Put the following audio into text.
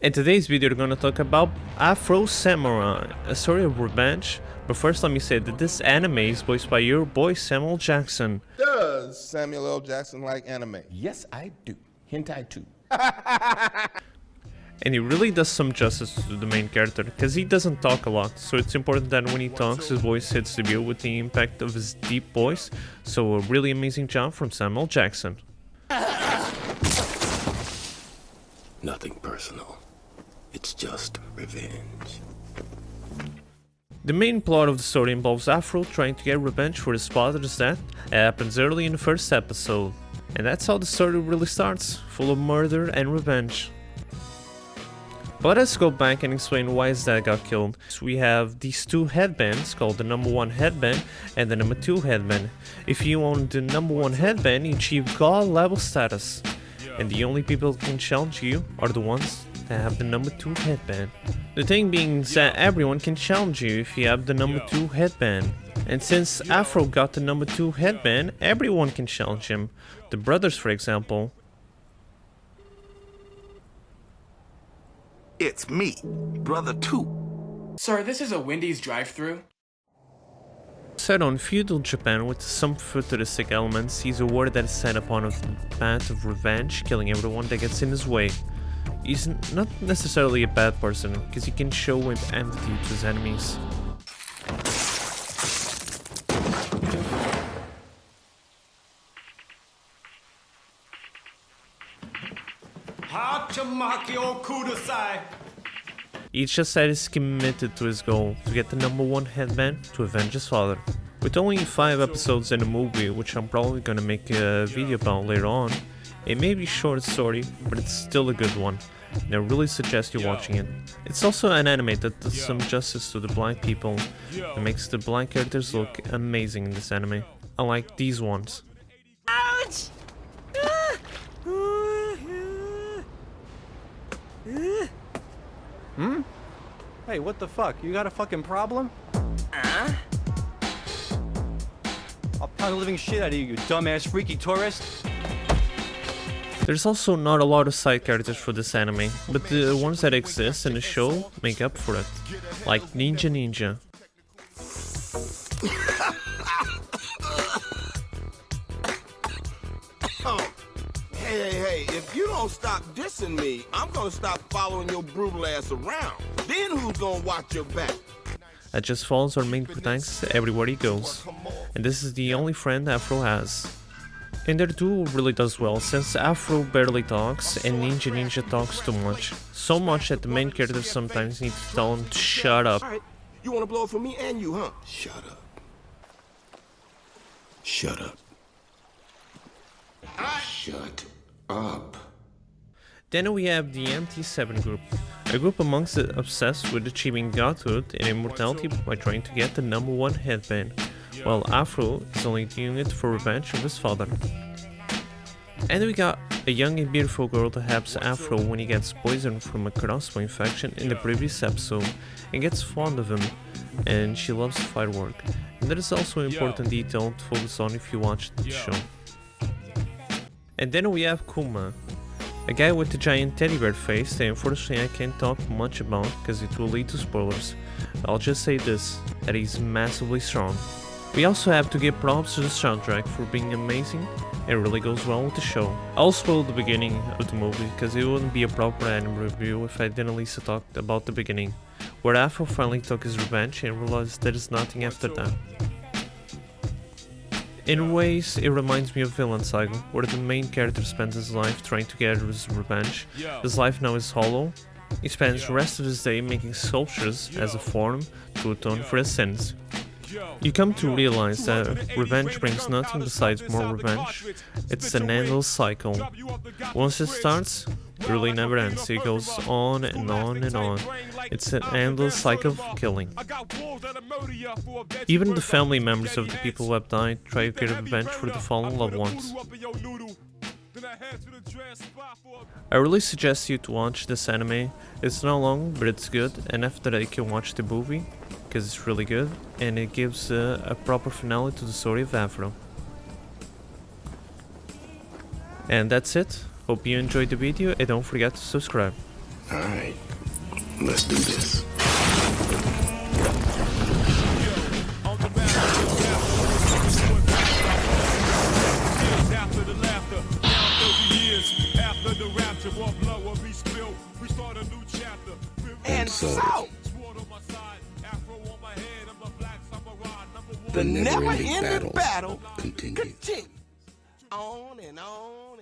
In today's video we're gonna talk about Afro Samurai, a story of revenge. But first let me say that this anime is voiced by your boy Samuel Jackson. Does Samuel L. Jackson like anime? Yes, I do. Hentai too. And he really does some justice to the main character, because he doesn't talk a lot, so it's important that when he talks his voice hits the viewer with the impact of his deep voice. So a really amazing job from Samuel Jackson. Nothing personal. It's just revenge. The main plot of the story involves Afro trying to get revenge for his father's death. It happens early in the first episode. And that's how the story really starts, full of murder and revenge. But let's go back and explain why his dad got killed. So we have these two headbands called the number 1 headband and the number 2 headband. If you own the number 1 headband, you achieve god level status. And the only people that can challenge you are the ones that have the number 2 headband. The thing being is that everyone can challenge you if you have the number 2 headband. And since Afro got the number 2 headband, everyone can challenge him. The brothers, for example. It's me, brother 2. Sir, this is a Wendy's drive-thru. Set on feudal Japan with some futuristic elements, he's a warrior that is set upon a path of revenge, killing everyone that gets in his way. He's not necessarily a bad person, because he can show empathy to his enemies. He's just that he's committed to his goal, to get the number 1 headband to avenge his father. With only 5 episodes in the movie, which I'm probably gonna make a video about later on, it may be a short story, but it's still a good one, and I really suggest you watching it. It's also an anime that does some justice to the blind people, and makes the blind characters look amazing in this anime, unlike these ones. Ouch! Hey, what the fuck? You got a fucking problem? I'll pound the living shit out of you, you dumbass freaky tourist. There's also not a lot of side characters for this anime, but the ones that exist in the show make up for it, like Ninja. Hey, if you don't stop dissing me, I'm gonna stop following your brutal ass around. Then who's gonna watch your back? That just follows our main protagonist everywhere he goes, and this is the only friend Afro has. And their duo really does well, since Afro barely talks and Ninja talks too much. So much that the main character sometimes needs to tell him to shut up. Alright, you wanna blow it for me and you, huh? Shut up. Shut up. Shut up. Then we have the MT7 group, a group amongst the obsessed with achieving godhood and immortality by trying to get the number 1 headband, while Afro is only doing it for revenge of his father. And we got a young and beautiful girl that helps Afro when he gets poisoned from a crossbow infection in the previous episode and gets fond of him, and she loves firework. And that is also an important detail to focus on if you watch the show. And then we have Kuma, a guy with a giant teddy bear face that unfortunately I can't talk much about because it will lead to spoilers. I'll just say this, that he's massively strong. We also have to give props to the soundtrack for being amazing, and really goes well with the show. I'll spoil the beginning of the movie because it wouldn't be a proper anime review if I didn't at least talk about the beginning, where Afro finally took his revenge and realized there is nothing after that. In ways, it reminds me of Villain Cycle, where the main character spends his life trying to get his revenge. His life now is hollow. He spends the rest of his day making sculptures as a form to atone for his sins. You come to realize that revenge brings nothing besides more revenge. It's an endless cycle. Once it starts, it really never ends. It goes on and on and on. It's an endless cycle of killing. Even the family members of the people who have died try to get revenge for the fallen loved ones. I really suggest you to watch this anime. It's not long, but it's good, and after that you can watch the movie, because it's really good, and it gives a proper finale to the story of Afro. And that's it. Hope you enjoyed the video and don't forget to subscribe. All right, let's do this. And so, the never-ending never-ending battle continues. continues on and on